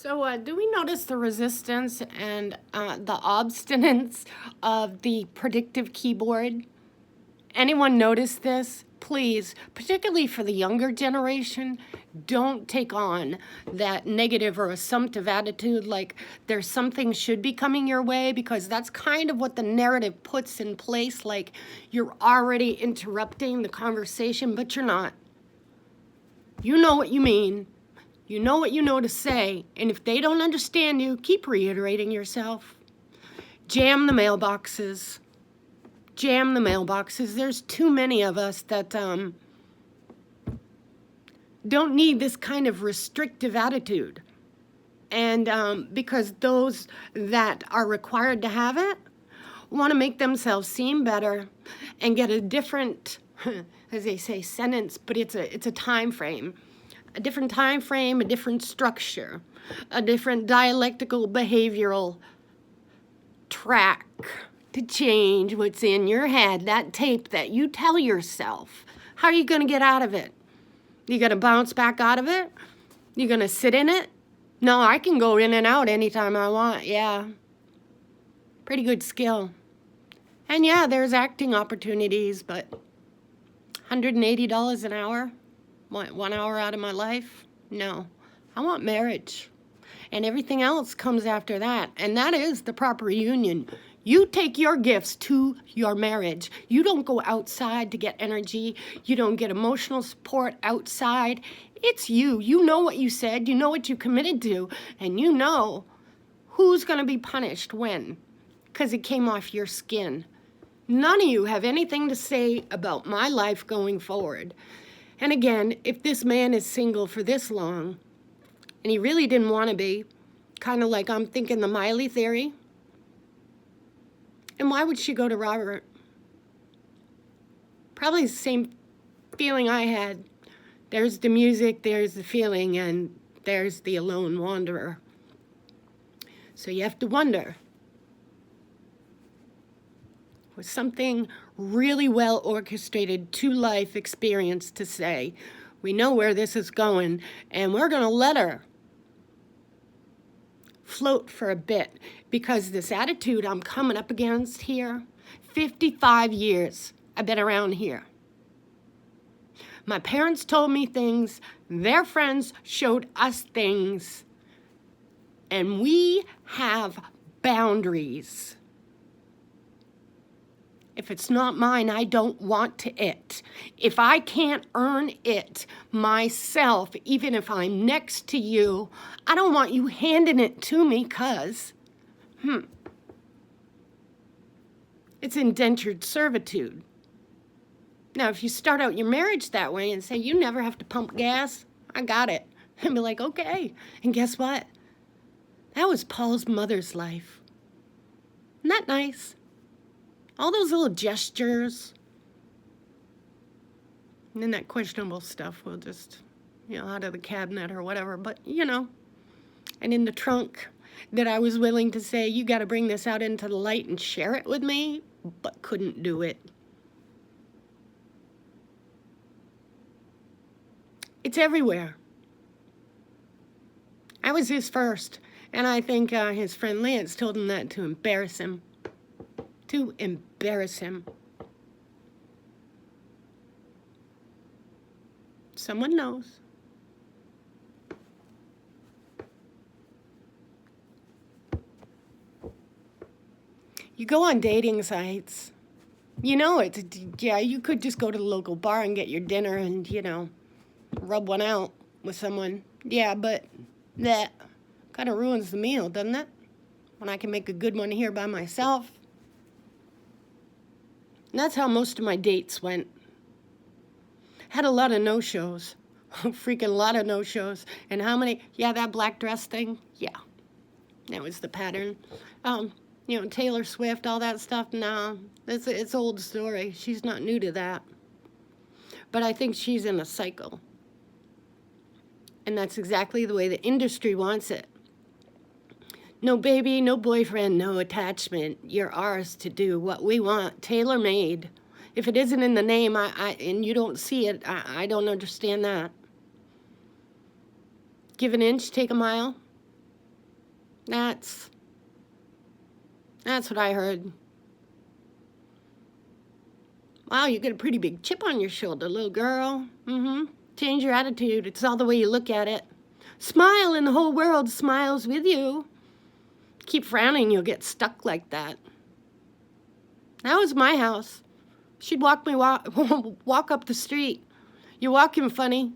So, do we notice the resistance and the obstinance of the predictive keyboard? Anyone notice this? Please, particularly for the younger generation, don't take on that negative or assumptive attitude like there's something should be coming your way, because that's kind of what the narrative puts in place, like you're already interrupting the conversation, but you're not. You know what you mean. You know what you know to say, and if they don't understand you, keep reiterating yourself. Jam the mailboxes. Jam the mailboxes. There's too many of us that don't need this kind of restrictive attitude. And because those that are required to have it want to make themselves seem better and get a different, as they say, sentence, but it's a time frame. A different time frame, a different structure, a different dialectical behavioral track to change what's in your head, that tape that you tell yourself. How are you going to get out of it? You going to bounce back out of it? You going to sit in it? No, I can go in and out anytime I want. Yeah. Pretty good skill. And yeah, there's acting opportunities, but $180 an hour? Want 1 hour out of my life? No. I want marriage. And everything else comes after that. And that is the proper union. You take your gifts to your marriage. You don't go outside to get energy. You don't get emotional support outside. It's you. You know what you said. You know what you committed to. And you know who's going to be punished when. Because it came off your skin. None of you have anything to say about my life going forward. And again, if this man is single for this long, and he really didn't want to be, kind of like I'm thinking the Miley theory, and why would she go to Robert? Probably the same feeling I had. There's the music, there's the feeling, and there's the alone wanderer. So you have to wonder, was something really well orchestrated to life experience to say, we know where this is going, and we're going to let her float for a bit, because this attitude I'm coming up against here, 55 years I've been around here. My parents told me things, their friends showed us things, and we have boundaries. If it's not mine, I don't want it. If I can't earn it myself, even if I'm next to you, I don't want you handing it to me, because, it's indentured servitude. Now, if you start out your marriage that way and say, you never have to pump gas, I got it. And be like, okay. And guess what? That was Paul's mother's life. Isn't that nice? All those little gestures. And then that questionable stuff will just, out of the cabinet or whatever. But, and in the trunk that I was willing to say, you got to bring this out into the light and share it with me, but couldn't do it. It's everywhere. I was his first. And I think his friend Lance told him that to embarrass him. To embarrass him. Someone knows. You go on dating sites. You could just go to the local bar and get your dinner and, rub one out with someone. Yeah, but that kind of ruins the meal, doesn't it? When I can make a good one here by myself. And that's how most of my dates went. Had a lot of no-shows. Freaking lot of no-shows. And how many? Yeah, that black dress thing? Yeah. That was the pattern. Taylor Swift, all that stuff? No. It's old story. She's not new to that. But I think she's in a cycle. And that's exactly the way the industry wants it. No baby, no boyfriend, no attachment. You're ours to do what we want, tailor-made. If it isn't in the name and you don't see it, I don't understand that. Give an inch, take a mile. That's what I heard. Wow, you get a pretty big chip on your shoulder, little girl. Change your attitude. It's all the way you look at it. Smile and the whole world smiles with you. Keep frowning, you'll get stuck like that. That was my house. She'd walk up the street. You're walking funny.